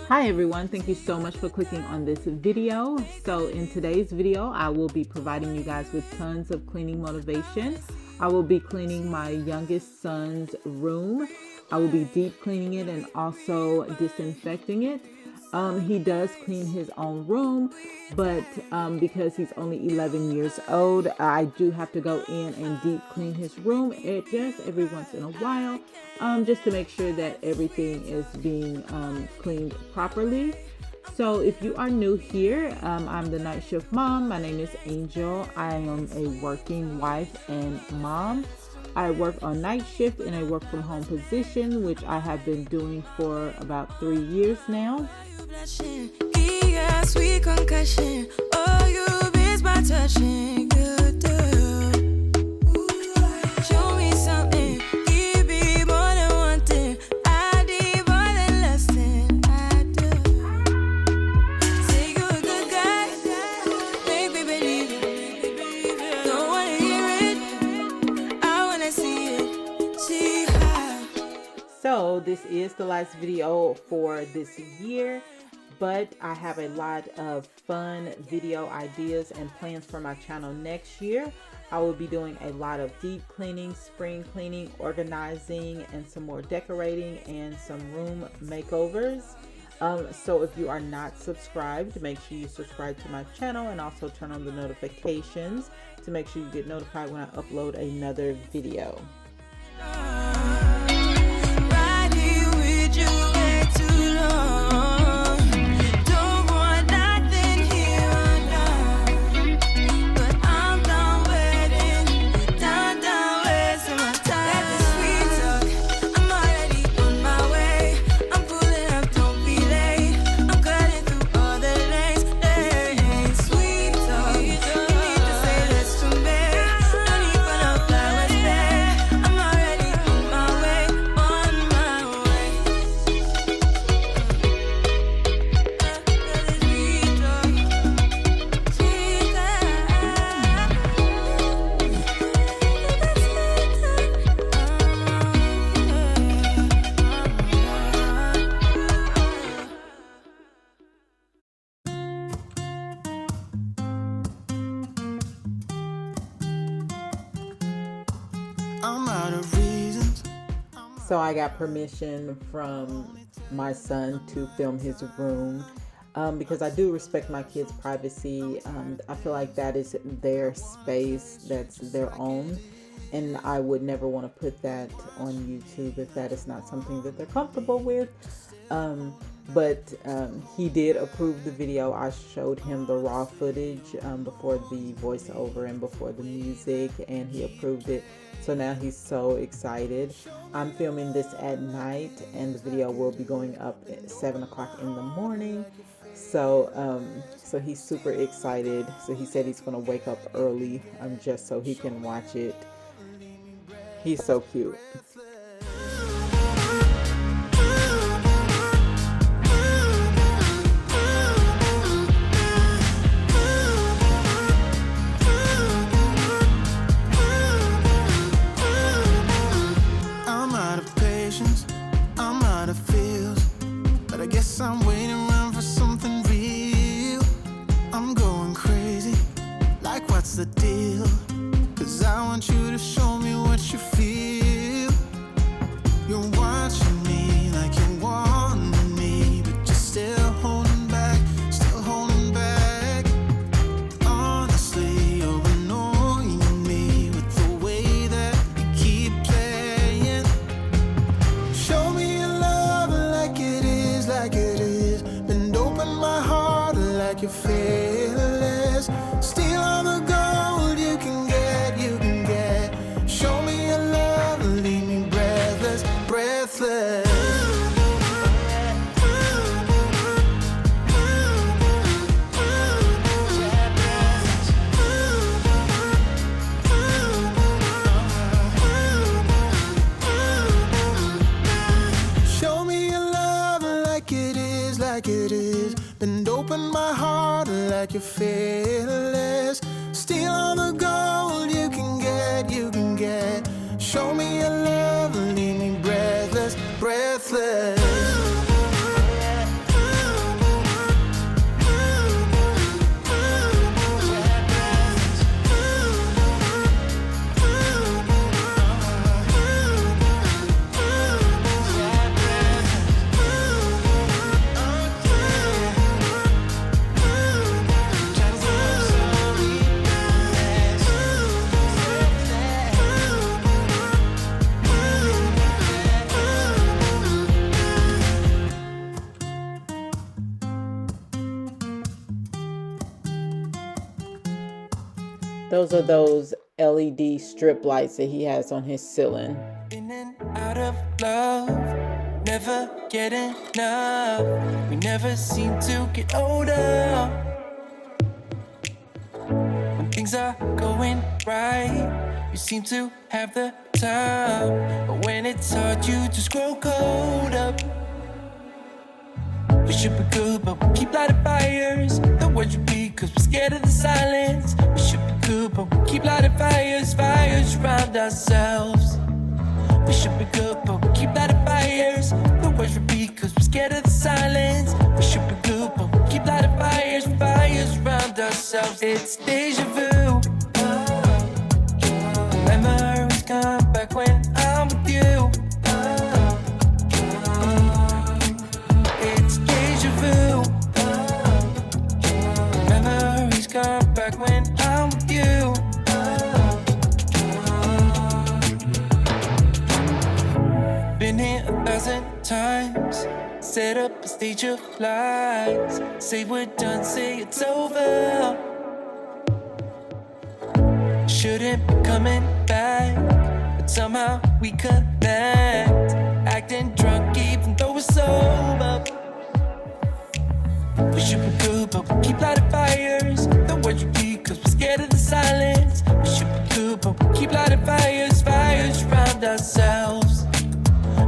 Hi everyone, thank you so much for clicking on this video. So in today's video, I will be providing you guys with tons of cleaning motivation. I will be cleaning my youngest son's room. I will be deep cleaning it and also disinfecting it. He does clean his own room, but because he's only 11 years old, I do have to go in and deep clean his room just every once in a while, just to make sure that everything is being cleaned properly. So if you are new here, I'm the night shift mom. My name is Angel. I am a working wife and mom. I work on night shift in a work from home position, which I have been doing for about 3 years now. Sweet concussion. Oh, you miss my touching. Show me something. Give me more than one thing. I need more than less than I do. Say you're a good guy. Make me believe it. Don't wanna hear it. I wanna see it. See how. So this is the last video for this year, but I have a lot of fun video ideas and plans for my channel next year. I will be doing a lot of deep cleaning, spring cleaning, organizing, and some more decorating and some room makeovers. So if you are not subscribed, make sure you subscribe to my channel and also turn on the notifications to make sure you get notified when I upload another video. So I got permission from my son to film his room because I do respect my kids' privacy. I feel like that is their space, that's their own, and I would never want to put that on YouTube if that is not something that they're comfortable with. But he did approve the video. I showed him the raw footage before the voiceover and before the music, and he approved it. So now he's so excited. I'm filming this at night, and the video will be going up at 7 o'clock in the morning. So so he's super excited. So he said he's gonna wake up early just so he can watch it. He's so cute. I'm waiting around for something real. I'm going crazy, like what's the deal? 'Cause I want you to show me what you feel. You're watching me like you want me, but you're still holding back, still holding back. Honestly, you're annoying me with the way that you keep playing. Show me your love like it is, like it is. Bend open my heart like you're fearless. Steal all the gold you can get, you can get. Show me your love, leave me breathless, breathless. Show me your love like it is, like it is. Bend open my heart like you're fearless. Steal all the gold you can get, you can get. Show me your love, leave me breathless, breathless. Those are those LED strip lights that he has on his ceiling. In and out of love, never get enough. We never seem to get older. When things are going right, you seem to have the time. But when it's hard, you just grow cold up. We should be good, but we keep lighting fires. The words repeat, cause we're scared of the silence. We should be good, but we keep lighting fires, fires around ourselves. We should be good, but we keep lighting fires. The words repeat, cause we're scared of the silence. We should be good, but we keep lighting fires, fires around ourselves. It's deja vu. Memories come back when I'm with you. It's deja vu. Memories come back when I'm with you. Been here 1,000 times. Set up a stage of lies. Say we're done, say it's over. Shouldn't be coming back, but somehow we connect. Acting drunk even though we're sober. We should be good, but we keep lighting fires. The words repeat, cause we're scared of the silence. We should be good, but we keep lighting fires, fires around ourselves.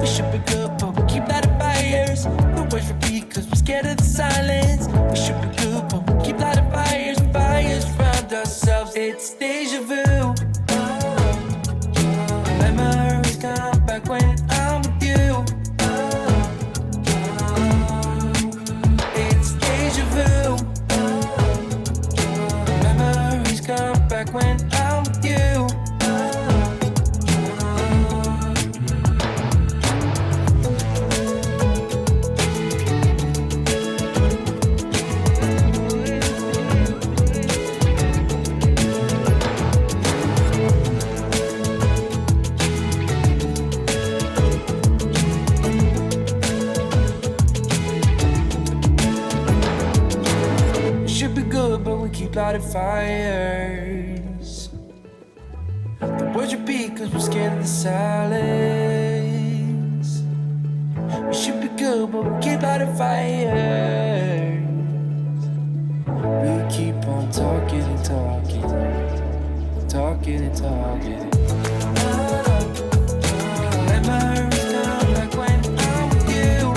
We should be good, but we keep lighting fires. The words repeat, cause we're scared of the silence. We should be good, but we keep lighting fires, fires around ourselves. It's deja vu. Memories come back when I'm with you. It's deja vu. Memories come back when I'm with you. Keep lighting fires. The words repeat cause we're scared of the silence. We should be good, but we keep lighting fires. We keep on talking and talking, talking and talking. Memories come back when I'm with you.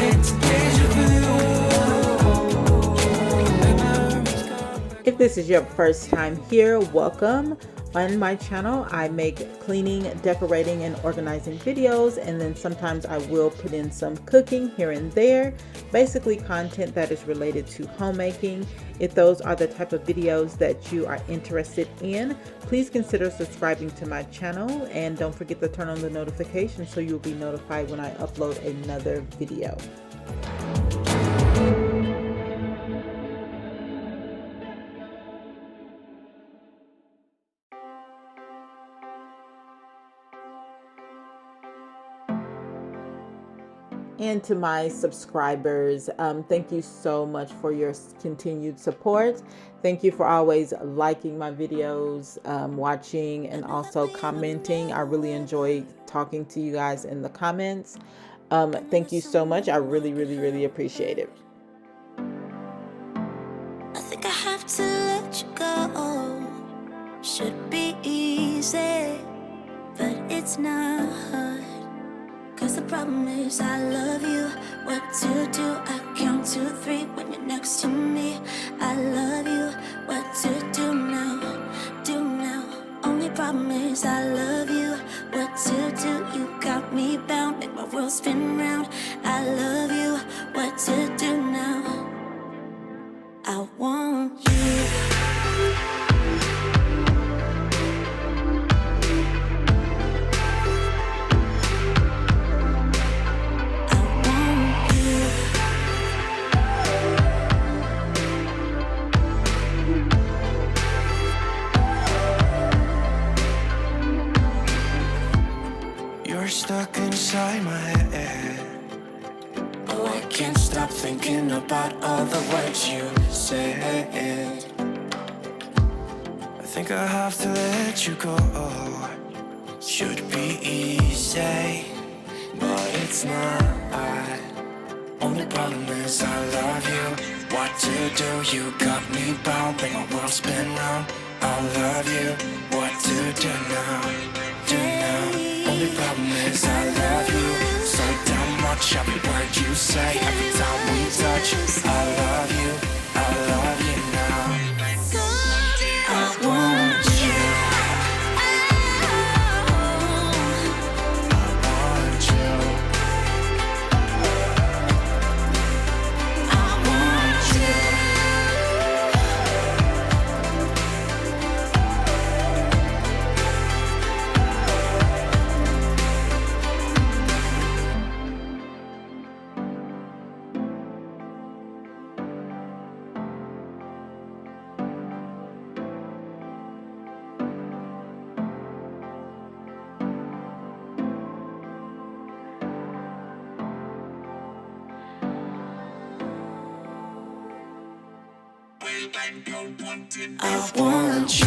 It's deja vu. If this is your first time here, welcome. On my channel, I make cleaning, decorating, and organizing videos, and then sometimes I will put in some cooking here and there. Basically content that is related to homemaking. If those are the type of videos that you are interested in, please consider subscribing to my channel, and don't forget to turn on the notifications so you'll be notified when I upload another video. And to my subscribers, thank you so much for your continued support. Thank you for always liking my videos, watching, and also commenting. I really enjoy talking to you guys in the comments. Thank you so much. I really appreciate it. I think I have to let you go. Should be easy, but it's not. Cause the problem is I love you. What to do? I count to 3 when you're next to me. I love you. What to do now? Do now. Only problem is I love you. What to do? You got me bound. Make my world spin round. I love you. What to do now? I want you. Stuck inside my head. Oh, I can't stop thinking about all the words you said. I think I have to let you go. Should be easy, but it's not. Only problem is I love you. What to do? You got me bound. Make my world spin round. I love you. What to do now? Do now. Only problem is I love you so damn much. Every word you say, every time we touch. I love you. I love you now. I want you. I want you.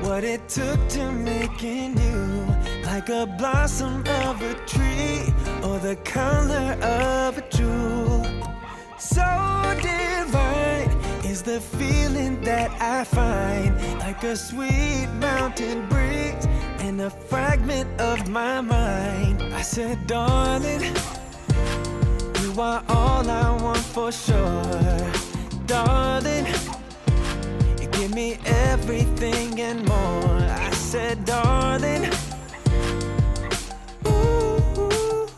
What it took to making you like a blossom of a tree or the color of a jewel. So divine is the feeling that I find, like a sweet mountain breeze and a fragment of my mind. I said, darling, you are all I want for sure. Darling, give me everything and more. I said, darling, ooh,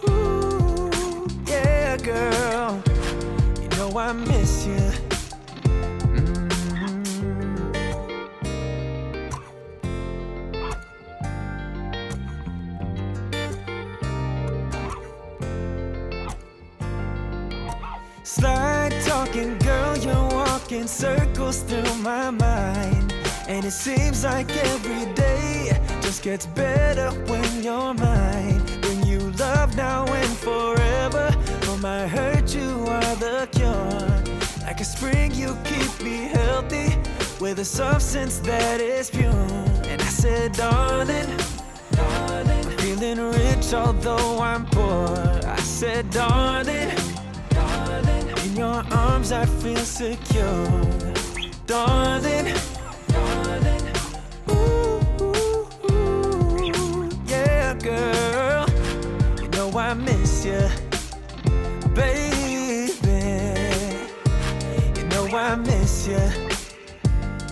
ooh, yeah, girl, you know I miss you. Slide talking, girl, you're walking circles through my mind. And it seems like every day just gets better when you're mine. Bring you love now and forever. For my hurt, you are the cure. Like a spring, you keep me healthy with a substance that is pure. And I said, darling, darling, I'm feeling rich although I'm poor. I said, darling, in your arms I feel secure. Darling, darling, ooh, ooh, ooh, yeah, girl, you know I miss you, baby, you know I miss you,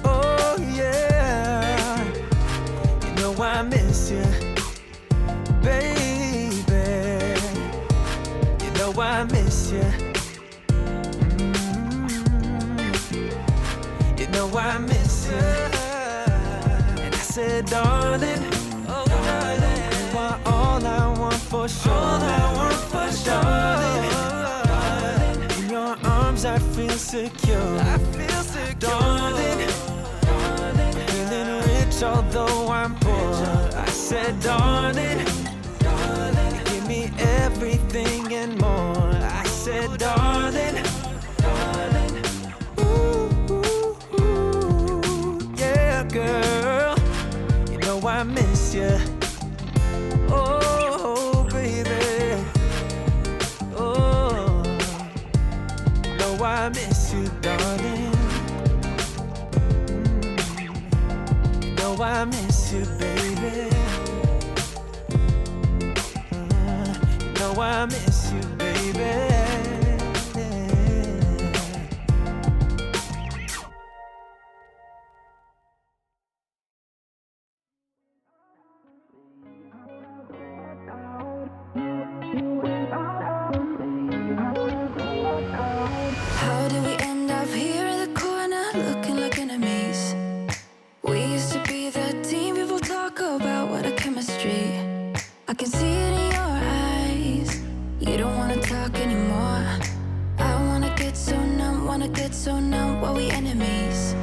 oh yeah, you know I miss you, baby, you know I miss you. Know I miss you. And I said, darling, oh darling, you are all I want for sure. All I want for sure. Darling, in your arms I feel secure. I feel secure. Darling, darling, feeling rich although I'm poor. I said, darling, darling, give me everything and more. I said, darling, darling, ooh, ooh, ooh, miss you. Oh, baby. Oh, know I miss you, darling. Know I miss you, baby. Know I miss you, baby. How did we end up here in the corner looking like enemies? We used to be the team people talk about, what a chemistry. I can see it in your eyes. You don't wanna talk anymore. I wanna get so numb while we enemies.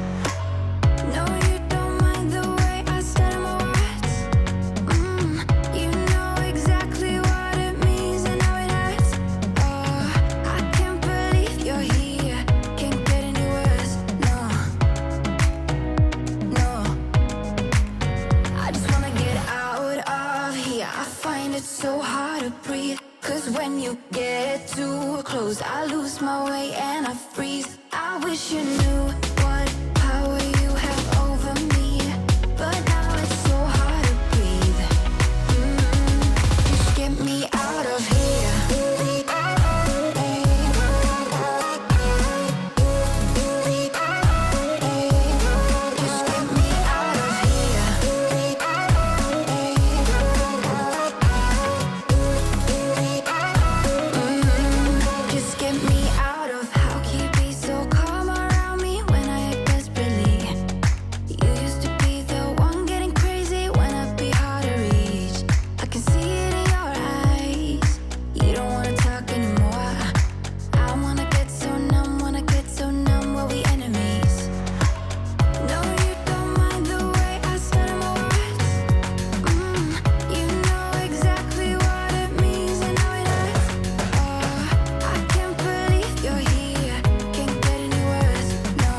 No, you don't mind the way I stutter my words. You know exactly what it means and how it hurts. Oh, I can't believe you're here. Can't get any worse. No, no. I just wanna get out of here. I find it so hard to breathe. Cause when you get too close, I lose my way and I freeze. I wish you knew what power you have over me, but now it's so hard to breathe. Just get me out of here. Just get me out of here. Just get me out of. How can you be so calm around me when I act desperately? You used to be the one getting crazy when I'd be hard to reach. I can see it in your eyes. You don't wanna talk anymore. I wanna get so numb while we enemies. No, you don't mind the way I stutter my words. You know exactly what it means and how it hurts. Oh, I can't believe you're here. Can't get any worse. No.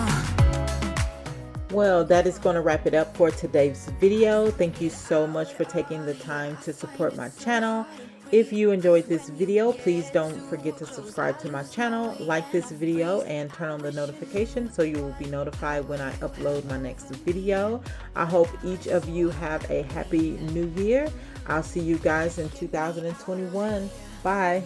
Well, that is going to wrap it up for today's video. Thank you so much for taking the time to support my channel. If you enjoyed this video, please don't forget to subscribe to my channel, like this video, and turn on the notification so you will be notified when I upload my next video. I hope each of you have a happy new year. I'll see you guys in 2021. Bye.